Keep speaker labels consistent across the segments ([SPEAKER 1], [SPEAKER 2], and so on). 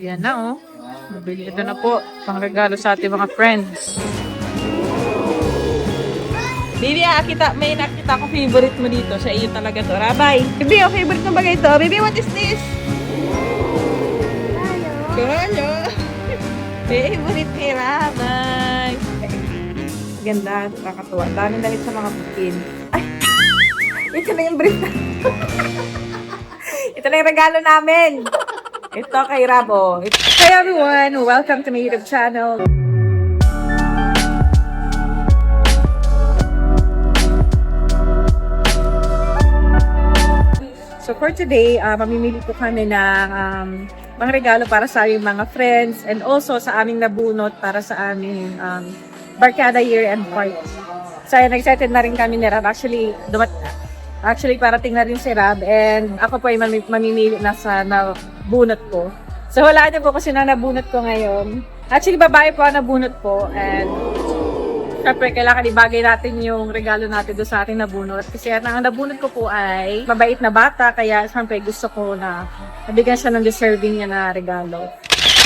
[SPEAKER 1] Yan na oh. Nabili ito na po. Pangregalo sa ating mga friends. Baby, may nakita ko favorite mo dito. Sa iyo talaga to. Rabay. Baby, favorite mo ba ito? Baby, what is this? Hello. Favorite ni Rabay. Ganda. Nakakatuwa. Dami damit sa mga bukin. Ay! Ito na yung brief na. Ito na yung regalo namin. Ito kay Rabo. Hey everyone! Welcome to my YouTube channel. So for today, mamimili po kami ng mga regalo para sa aming mga friends and also sa aming nabunot para sa aming Barkada year-end party. So excited na rin kami ni Rab. Actually, parating na rin si Rab and ako po ay mamimili na sa nabunot ko. So wala na po kasi na nabunot ko ngayon. Actually, babae po ang nabunot ko and syempre kailangan ibagay natin yung regalo natin doon sa ating nabunot. Kasi ang nabunot ko po ay mabait na bata kaya syempre gusto ko na nabigyan siya ng deserving niya na regalo.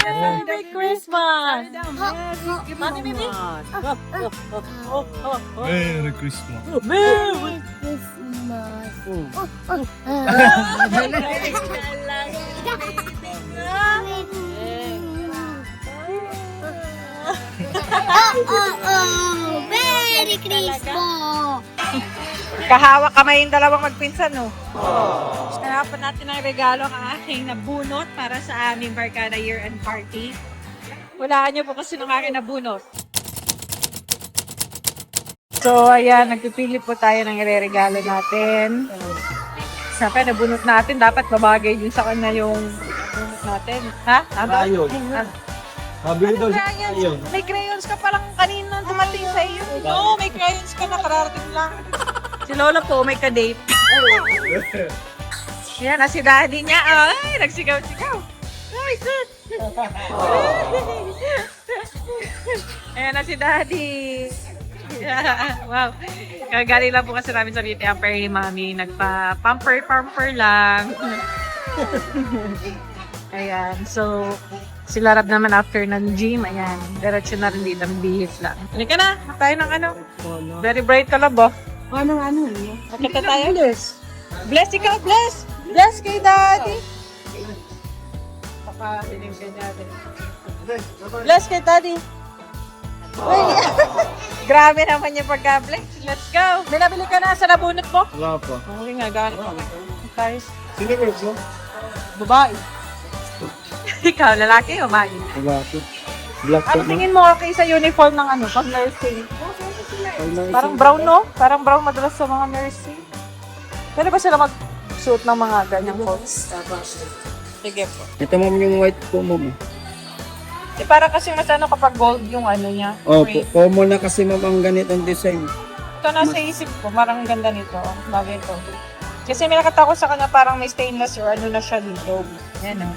[SPEAKER 1] Merry Christmas!
[SPEAKER 2] Merry Christmas.
[SPEAKER 3] Merry Christmas. Merry Christmas.
[SPEAKER 1] Kahawak kamay yung dalawang magpinsan, no? Hanapan natin ang regalo ang aking nabunot para sa aming Barkada year-end party. Walaan niyo po kasi ng aking nabunot. So, ayan, nagpipili po tayo ng ireregalo natin. Siyempre, nabunot natin. Dapat babagay din sa kanya yung nabunot natin. Ha?
[SPEAKER 2] Ayun. Mabili daw siya. Ayun.
[SPEAKER 1] May crayons ka palang kanina dumating sa iyo. Oo, may crayons ka na kararating lang. Si Lola po, may ka-date. Yan, si daddy niya. Ay, nagsigaw-sigaw. Ay, good. Ayan na si daddy. Wow. Kagaling lang po kasi namin sa beauty pamper ni Mami. Nagpa-pamper lang. Ayan, so sila Rab naman after ng gym, ayan, diretso na rin dito, bihis lang. Halika na, tayo ng ano, very bright ka labo.
[SPEAKER 3] Ano?
[SPEAKER 1] Nakita tayo. Bless ikaw, bless! Bless kay daddy! Pakatinig kay daddy. Bless kay daddy! Uy, grabe naman yung pagka-bless. Let's go! May nabili ka na sa nabunot mo?
[SPEAKER 2] Wala pa.
[SPEAKER 1] Okay nga, gano'n. Guys,
[SPEAKER 2] Sino ko ito?
[SPEAKER 1] babae. Ikaw, lalaki o babae?
[SPEAKER 2] Wala pa. Black
[SPEAKER 1] Ano tingin mo okay sa uniform ng ano, pag nursing? Parang brown, no? Parang brown madalas sa mga nursing. Pwede ba sila mag-suit ng mga ganyang coats? Sige po.
[SPEAKER 2] Ito ma'am yung white po ma'am.
[SPEAKER 1] Parang kasi mas ano kapag gold yung ano niya.
[SPEAKER 2] Opo,
[SPEAKER 1] frame.
[SPEAKER 2] common na kasi ma'am ang ganitong design.
[SPEAKER 1] Ito nasa isip ko, parang ganda nito. Bagay ito. Kasi may nakita ko sa kanya parang may stainless or ano na siya dito. Yan o.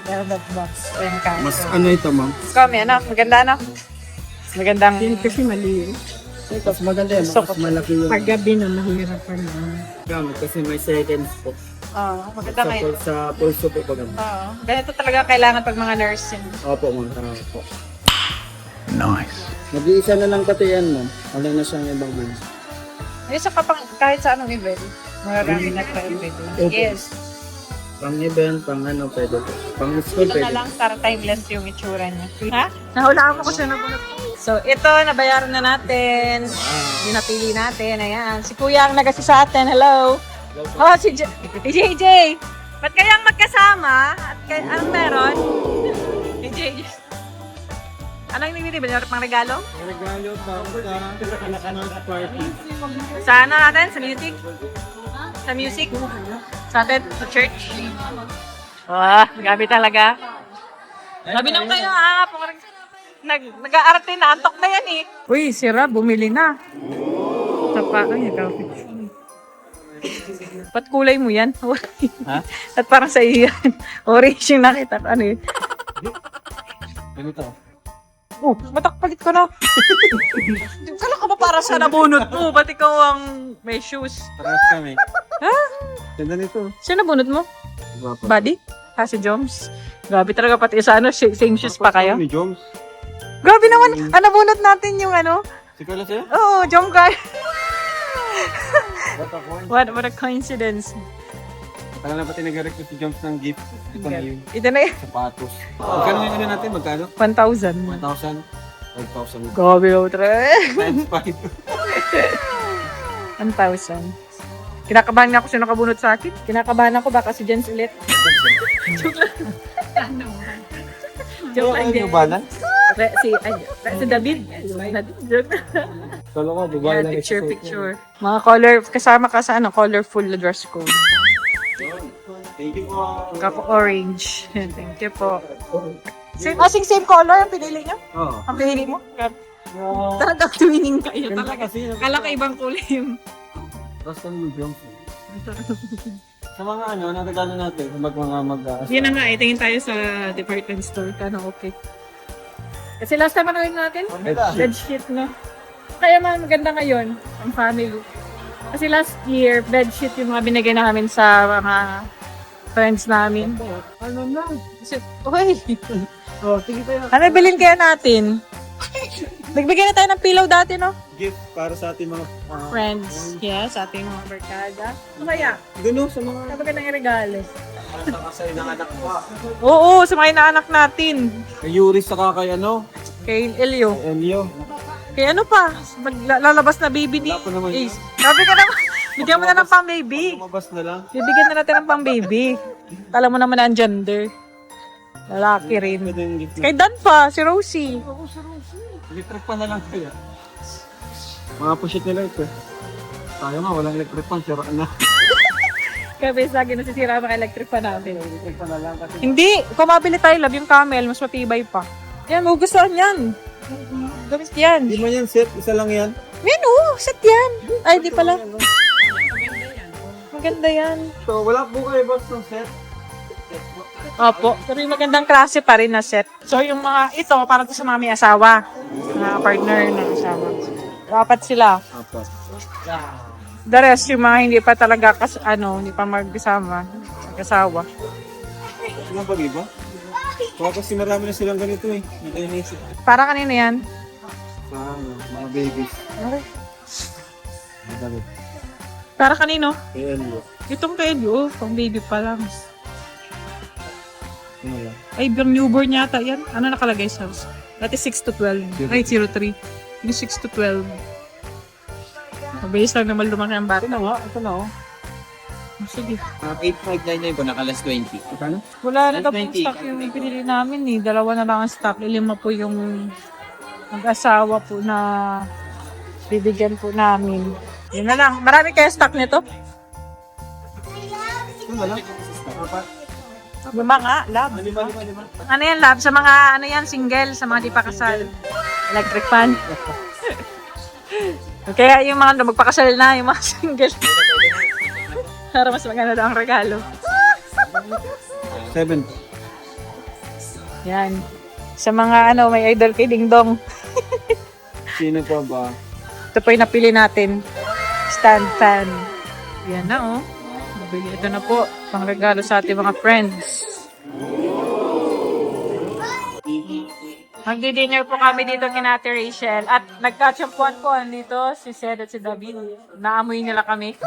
[SPEAKER 1] Velvet box. Ayan ka.
[SPEAKER 2] Mas ano ito ma'am?
[SPEAKER 1] Kami, ano? Maganda, ano? Magandang...
[SPEAKER 3] Kasi mali.
[SPEAKER 2] Mas maganda yan,
[SPEAKER 1] So,
[SPEAKER 2] mas malaki yung
[SPEAKER 3] Paggabi na mahirap pa na.
[SPEAKER 2] gamit kasi may seconds po.
[SPEAKER 1] maganda ngayon.
[SPEAKER 2] Sa pulso po pag
[SPEAKER 1] Ganito talaga kailangan pag mga nursing.
[SPEAKER 2] Opo ma'am, po. Nice. Mag-iisa na lang pati yan ma'am. Wala na siyang ibang man.
[SPEAKER 1] Isa ka pang kahit sa anong event. Marami na sa event.
[SPEAKER 2] Opo.
[SPEAKER 1] Yes.
[SPEAKER 2] Pang event, pang ano, pwede po. Pang school,
[SPEAKER 1] Ito na
[SPEAKER 2] pwede.
[SPEAKER 1] lang para timeless yung itsura niya. Ha? Nahulaan mo ko siya nabunot. So, ito, nabayaran na natin. Yung napili natin. Ayan. Si Kuya ang nagasi sa atin. Hello. Oh, si JJ. Ba't kayang magkasama? At anong meron? Si JJ. Anong nilili ba? Pang regalo?
[SPEAKER 2] Regalo pa sa Christmas party.
[SPEAKER 1] Sa ano natin? Sa music? Sa music? Sa atin? Sa church? Gabi talaga. Gabi naman kayo nag-aarte na. Antok na yan eh. Uy, si Rab, bumili na. Tapa, ay, ba't kulay mo yan?
[SPEAKER 2] Ha?
[SPEAKER 1] At parang sa iyo yan. Orange yung nakita. Ano yun?
[SPEAKER 2] Ganito.
[SPEAKER 1] Matakpalit ko na. Kala ka ba para sa nabunot mo? Ba't ikaw ang may shoes?
[SPEAKER 2] Parehas kami.
[SPEAKER 1] Ha?
[SPEAKER 2] Ganda nito.
[SPEAKER 1] Sino nabunot mo?
[SPEAKER 2] Diba po?
[SPEAKER 1] Buddy? Ha, si Joms? Grabe talaga, pati sa ano, same shoes pa kayo?
[SPEAKER 2] Ni Joms.
[SPEAKER 1] Grabe naman, nabunot natin yung ano.
[SPEAKER 2] Si Carla sa'yo?
[SPEAKER 1] Oo, Jom Car.
[SPEAKER 2] What a coin.
[SPEAKER 1] What a coincidence.
[SPEAKER 2] Tagal na pati nag-request si Joms ng gift. Ito na yung
[SPEAKER 1] Ito na yun.
[SPEAKER 2] sapatos. Magkano yung ano natin? Magkano?
[SPEAKER 1] 1,000.
[SPEAKER 2] 1,000? 5,000.
[SPEAKER 1] Grabe daw, tre.
[SPEAKER 2] Times 5.
[SPEAKER 1] 1,000. Kinakabahan nga ako siya nakabunot sa akin. Kinakabahan ako baka si Jens ulit. Joke lang. Joke lang din. Si David. Joke lang.
[SPEAKER 2] Kala ko, babae lang.
[SPEAKER 1] Picture. Mga color, kasama ka sa ano, colorful na dress code.
[SPEAKER 2] Thank you po.
[SPEAKER 1] Kapo orange. Thank you po. Same color ang pinili niyo?
[SPEAKER 2] Oo.
[SPEAKER 1] Ang pinili mo? Talagang twinning kayo
[SPEAKER 2] Ganda
[SPEAKER 1] talaga.
[SPEAKER 2] kasi.
[SPEAKER 1] Kala ka ibang kulay yung...
[SPEAKER 2] Tapos yung Joms. Sa mga ano, natagano natin,
[SPEAKER 1] Yun na nga, tingin tayo sa department store. Kano okay. Kasi last time ano yun natin? Bedsheet, no? Kaya maganda ngayon, ang family. Kasi last year, bedsheet yung mga binigay namin sa mga friends namin.
[SPEAKER 2] Ano na?
[SPEAKER 1] Uy!
[SPEAKER 2] Oh, sige tayo.
[SPEAKER 1] Ano bilhin kaya natin? Nagbigay na tayo ng pillow dati, no?
[SPEAKER 2] Gift para sa ating mga
[SPEAKER 1] Friends. Yes, sa ating mga barkada. Ano kaya?
[SPEAKER 2] Gano sa mga
[SPEAKER 1] Napagandang regalo.
[SPEAKER 2] nakasay ng anak pa.
[SPEAKER 1] Oo, sa mga inaanak natin.
[SPEAKER 2] Kay Yuri saka kay ano?
[SPEAKER 1] Kay Elio.
[SPEAKER 2] Elio.
[SPEAKER 1] Kay ano pa? Lalabas na baby ni
[SPEAKER 2] Wala pa naman
[SPEAKER 1] Ace. Sabi ka naman, bigyan mo na ng pang baby.
[SPEAKER 2] Lumabas na lang.
[SPEAKER 1] Bibigyan na natin ng pang baby. Alam mo naman ang gender. Lalaki rin.
[SPEAKER 2] Pwede yung gift.
[SPEAKER 1] Kay Dan pa, si Rosie.
[SPEAKER 2] Electric pan na lang kaya. Mga pushit nila ito. Tayo nga, walang electric pan. Sira na.
[SPEAKER 1] Kaya sa akin nasisira mga electric pa namin.
[SPEAKER 2] Electric pan na lang kasi.
[SPEAKER 1] Hindi, kung mabili tayo love yung camel, mas matibay pa. Yan, magugustuhan yan. Gamit yan.
[SPEAKER 2] Di man yan set, isa lang yan.
[SPEAKER 1] Yan oh, set yan. Ay, di pala. Maganda yan.
[SPEAKER 2] So, wala po kayo boss ng set.
[SPEAKER 1] Opo. Pero yung magandang klase pa rin na set. So, yung mga ito, para to sa mga may asawa. Mga partner na asawa. Dapat sila.
[SPEAKER 2] Apat.
[SPEAKER 1] The rest, yung mga hindi pa talaga, hindi pa magkasama. Mag-asawa.
[SPEAKER 2] Ano ba iba? Baka kasi marami na silang ganito eh. Hindi tayo naisip.
[SPEAKER 1] Para kanina yan.
[SPEAKER 2] Mga babies.
[SPEAKER 1] Okay.
[SPEAKER 2] Mga damit.
[SPEAKER 1] Para kanino?
[SPEAKER 2] Kay Elio.
[SPEAKER 1] Itong kay Elio, pang baby pa lang.
[SPEAKER 2] Ano lang?
[SPEAKER 1] Ay, yung newborn yata yan. Ano nakalagay sa house? Dati 6 to 12. Ay, 03. Yung 6 to 12. Mabilis lang naman lumaki ang bata.
[SPEAKER 2] Ito na nga, ito na oh.
[SPEAKER 1] Sige.
[SPEAKER 4] 8599 po, nakalas 20.
[SPEAKER 2] Ano?
[SPEAKER 1] Wala na tapos
[SPEAKER 4] 20.
[SPEAKER 1] stock yung pinili namin eh. Dalawa na lang ang stock. 5 po yung mag-asawa po na bibigyan po namin. Yun na lang. Marami kaya stock nito?
[SPEAKER 2] Ito na lang. Apat.
[SPEAKER 1] Lima nga, lab.
[SPEAKER 2] Lima.
[SPEAKER 1] Ano yan, lab? Sa mga, single, sa mga di pa kasal. Electric fan. Kaya yung mga magpakasal na, yung mga single. Para mas maganda daw ang regalo.
[SPEAKER 2] 7.
[SPEAKER 1] Yan. Sa mga may idol kay Ding Dong.
[SPEAKER 2] Sino pa ba?
[SPEAKER 1] Ito po yung napili natin. Stand fan. Yan na oh. Nabili ito na po. Pang regalo sa ating mga friends. Magdi-dinner po kami dito kina Ate Rachel. At nagkatsampuan po dito si Sed at si David. Naamoy nila kami.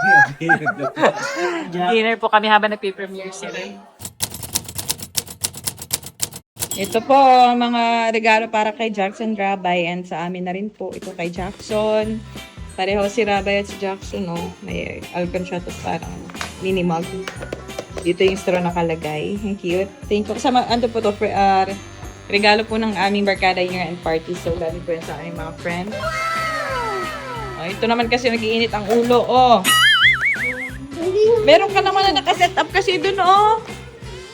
[SPEAKER 1] Dinner po kami habang nagpipremiere sila. Ito po, mga regalo para kay Jackson Rabay and sa amin na rin po. Ito kay Jackson. Pareho si Rabay at si Jackson, no? May alcon siya, tapos parang mini mug. Dito yung straw nakalagay. Ang cute. Thank you. Kasama, ano po to, regalo po ng aming barkada year-end party. So, galing po yan sa aming mga friends. Oh, ito naman kasi nag-iinit ang ulo, oh. Meron ka naman na nakaset up kasi dun, oh.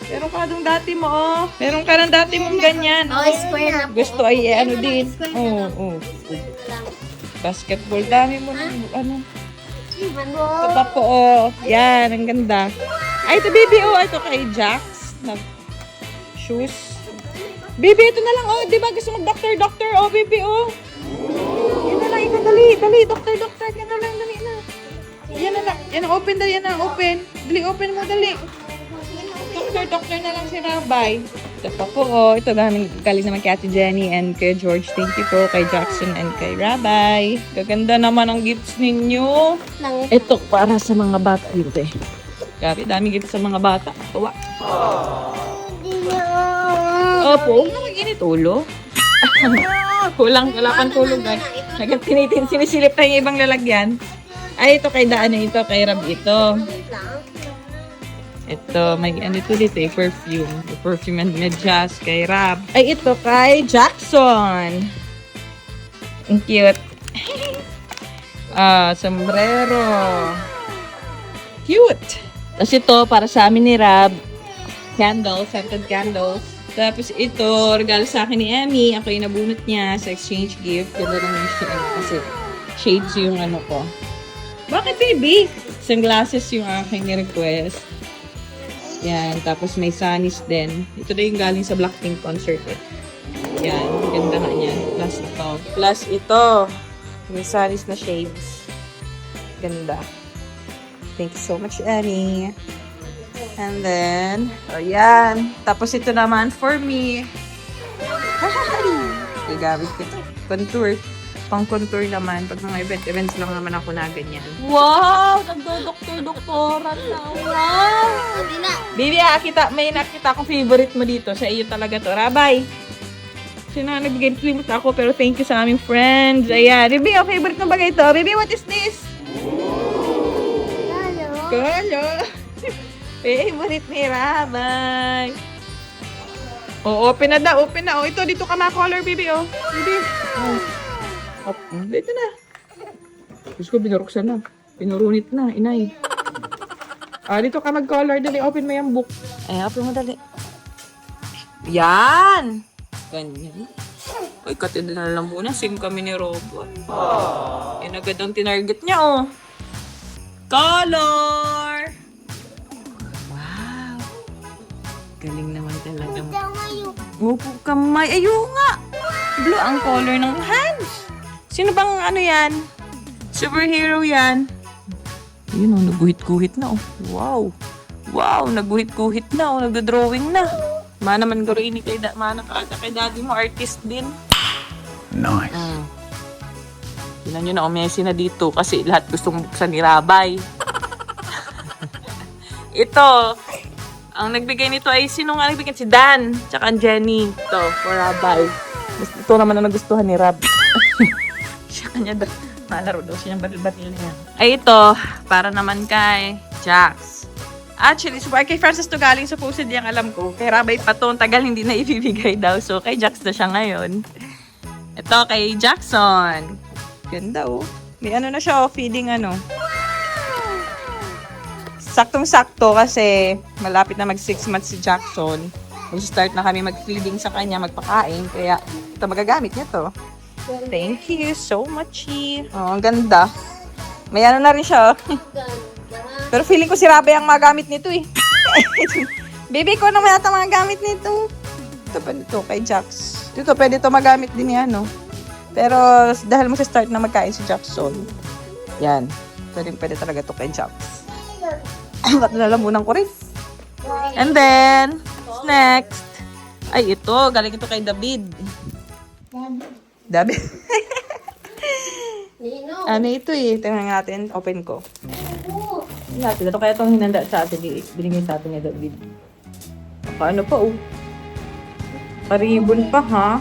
[SPEAKER 1] Meron ka dong dati mo, oh. Meron ka ng dati mong ganyan.
[SPEAKER 3] Oh, square na po.
[SPEAKER 1] Gusto ay ano din. Oo, basketball. Dami mo ng ano. Ito pa po, oh. Yan, ang ganda. Ay, ito, baby, oh. Ito kay Jax. Shoes. Baby, ito na lang, oh. Di ba gusto mag-doctor, oh, baby, oh. Yan na lang, ito, dali, doctor. Yan na lang, dali na. Yan na lang. Yan, open, dali, yan na, open. Dali, open mo, dali. Doctor na lang si Rabay. Ito pa po, oh. Ito galing naman kay Ate Jenny and kay George. Thank you po kay Jackson and kay Rabay. Gaganda naman ang gifts ninyo. Ito para sa mga bata dito eh. Grabe, dami gifts sa mga bata. Tuwa. Opo, huwag na mag-init ulo. Kulang, wala pang tulog guys. Sinisilip na yung ibang lalagyan. Ay, ito kay Daan na ito, kay Rab ito. Ito, may ano ito dito eh, perfume. Perfume and medyas kay Rab. Ay, ito kay Jackson. Ang cute. Sombrero. Cute. Tapos ito, para sa amin ni Rab, candles, scented candles. Tapos ito, regalo sa akin ni Emmy. Ako yung nabunot niya sa exchange gift. Ganda naman siya. Kasi shades yung ano ko. Bakit baby? Sunglasses yung aking request. Yan. Tapos may sunnies din. Ito na yung galing sa Blackpink concert eh. Yan. Ganda nga yan. Plus ito. Plus ito. May sunnies na shades. Ganda. Thank you so much, Annie. And then, oh yan. Tapos ito naman for me. Gagamit ko ito. Contour. Pang contour naman. Pag mga events lang naman ako na ganyan. Wow! Nagdo-doktor-doktoran na. Wow! Baby, may nakita akong favorite mo dito. Sa iyo talaga to. Rabay. Sino na nagbigay mo sa ako, pero thank you sa aming friends. Ayan. Baby, ang favorite mo bagay ito. Baby, what is this? Kolo. Favorite ni Rabay. Oh, open na daw. Open na. Oh, ito. Dito ka ma-color, baby. Oh. Baby. Oh. Dito na. Diyos ko, binuruksan na. Pinurunit na, inay. Dito ka mag-color. Dali, open mo yung book. Open mo dali. Yan! Ganyan. Uy, katid na lang muna. Same kami ni Robot. Yan agad ang tinarget niya, oh. Color! Wow! Galing naman talaga. Upo kamay. Ayun nga! Blue ang color ng hands. Sino bang ano yan? Superhero yan. Ayun oh, naguhit-guhit na oh. Wow. Wow, naguhit-guhit na oh. Nagdo-drawing na. Mana man garo ini kay kay daddy mo, artist din.
[SPEAKER 2] Nice.
[SPEAKER 1] Tingnan nyo na, Messi na dito kasi lahat gustong buksan ni Rabay. Ito, ang nagbigay nito ay sino nga nagbigay? Si Dan, tsaka Jenny. Ito, for Rabay. Ito naman ang nagustuhan ni Rab. Siya kanya malaro daw siya ng batil-batil niya. Ay ito, para naman kay Jax. Actually, so kay Francis to galing supposed yung alam ko. Kay Rabay pa to, tagal hindi na ibibigay daw. So, kay Jax na siya ngayon. Ito, kay Jackson. Ganda oh. May ano na siya oh, feeding ano. Saktong-sakto kasi malapit na mag 6 months si Jackson. Mag-start na kami mag-feeding sa kanya, magpakain. Kaya ito magagamit niya to. Thank you so much. Oh, ang ganda. May ano na rin siya. Pero feeling ko si Rabay ang magamit nito eh. Baby ko naman yata magamit nito. Ito pa dito kay Jax. Dito pwede to magamit din yan no. Pero dahil mo sa start na magkain si Jackson. Yan. Pwede talaga to kay Jax. Ba't nalalamunan ko rin. And then, next. Ay, ito. Galing ito kay David. David? Ano ito eh. Tingnan natin. Open ko. Ito kaya itong hinanda sa atin. Binigay sa atin ni David. Paano pa oh. Paribon pa ha.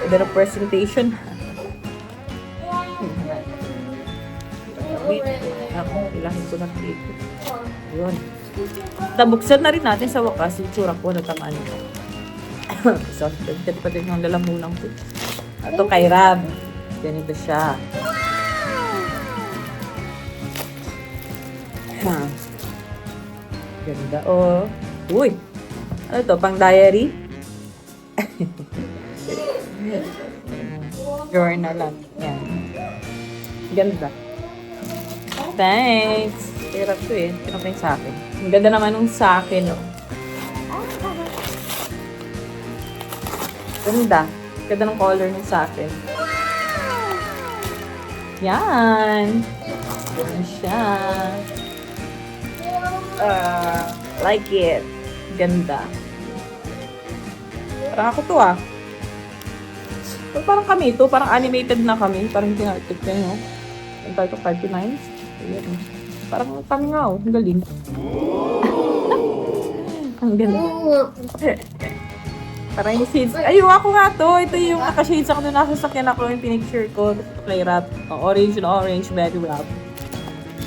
[SPEAKER 1] Ito na presentation. Ako, ilahin ko na dito. Yun. Tabuksan na rin natin sa wakas. Yung tsura ko na tamaan ko. So, dito pa din yung lalamunan ko. Ito kay Rab. Ganito siya. Ganda oh. Uy! Ano to? Pang diary? Journal lang. Yan. Ganda. Thanks! Hirap to eh. Pinapay sa akin. Ang ganda naman nung sa akin oh. Ganda. Ganda ng color nung sa akin. Yan! Ganda siya. Like it. Ganda. Parang ako to ah. So, parang kami ito. Parang animated na kami. Parang tinartik na yun. Ang tayo 39. Ayan. Parang kami nga oh. Ang galing. Ang ganda. Parang yung shades. Ay, ako nga to. Ito yung naka-shades ako na nasa sakyan ako. Yung pinicture ko. Play wrap. Orange and orange. Very wrap.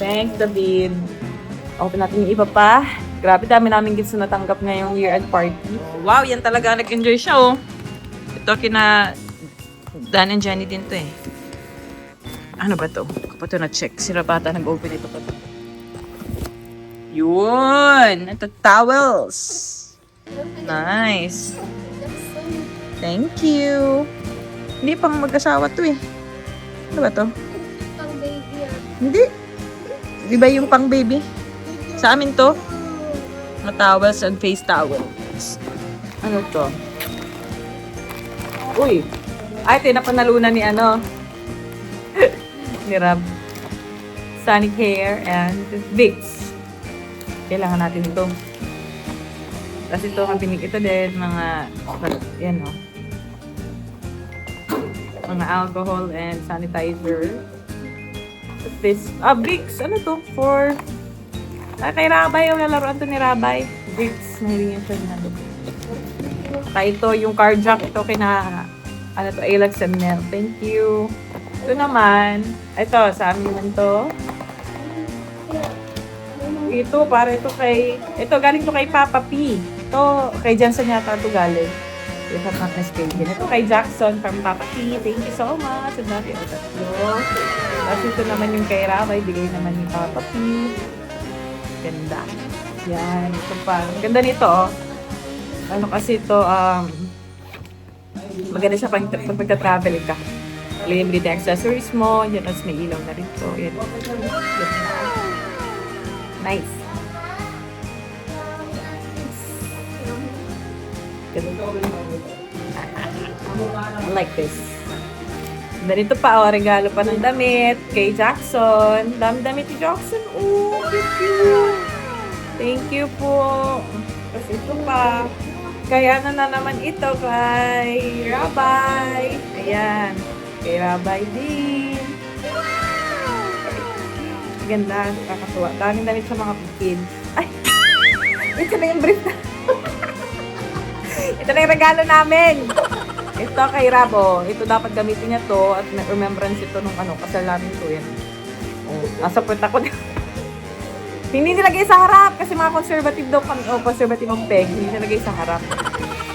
[SPEAKER 1] Thanks, David. Open natin yung iba pa. Grabe, dami namin gifts na natanggap ngayong year-end party. Wow, yan talaga. Nag-enjoy siya, oh. Ito kina Dan and Jenny din to, eh. Ano ba to? Kapag to na-check. Si Rabata nag-open ito pa to. Yun! Ito, towels. Nice. Thank you. Hindi pang mag-asawa to, eh. Ano ba to?
[SPEAKER 3] Pang baby yan.
[SPEAKER 1] Hindi. Di ba yung pang baby? Sa amin to. Mga towels and face towels. Ano to? Uy! Ay, ito yung napanalunan ni ano. Ni Rab. Sonic Hair and Vicks. Kailangan natin ito. Tapos ito, ito din, mga, yan o. Mga alcohol and sanitizer. This, Vicks, ano to? For, kay Rabay, yung lalaroan to ni Rabay. Vicks, mahiling yan siya na kaya ito, yung car jack, ito kina, ano to, Alex and Mel. Thank you. Ito naman, ito, sa amin naman to. Ito, para ito kay, ito, galing to kay Papa P. Ito, kay Jansen yata ito galing. If I'm not mistaken. Ito kay Jackson from Papa P. Thank you so much. Ang dati, o tatlo. Tapos ito naman yung kay Rabay, bigay naman ni Papa P. Ganda. Yan, ito pa. Ang ganda nito, oh. Ano kasi ito, maganda siya pag magta-travel ka. Libre the accessories mo, yan, as may ilaw na rin to. Yan. Nice. I like this. Ganito pa, oh, regalo pa ng damit kay Jackson. Dami-damit ni Jackson. Oh, cute. Thank you po. Kasi ito pa. Kaya na naman ito kay Rabay. Ayan. Kay Rabay din. Ganda. Kakatuwa. Daming damit sa mga kids. Ay! Ito na yung brief na. Ito na yung regalo namin. Ito kay Rabo. Ito dapat gamitin niya to at may remembrance ito nung ano, kasal namin to yan. Oh, nasa puwet ako na. Hindi nilagay sa harap kasi mga conservative daw kami. Oh, conservative ang peg. Hindi nilagay sa harap.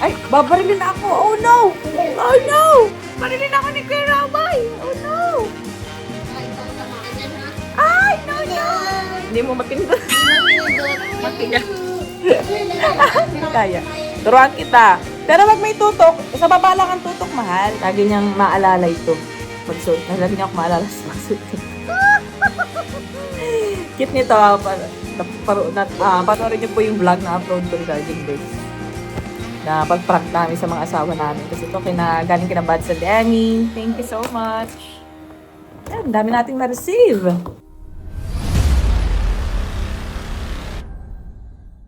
[SPEAKER 1] Ay, babarilin na ako. Oh no! Oh no! Barilin ako ni Kuya Rabay. Oh no! Ay, no! Hindi mo mapindot. Makiya. Hindi kaya. Turuan kita. Pero wag may tutok. Sa baba lang ang tutok, mahal. Lagi niyang maalala ito. Pagsuot. Lagi niya ako maalala sa pagsuot. Cute nito. Panoorin niyo po yung vlog na upload ko regarding this. Na pag-prank namin sa mga asawa namin. Kasi ito galing kina Bad sa Danny. Thank you so much. Yan, dami nating na-receive.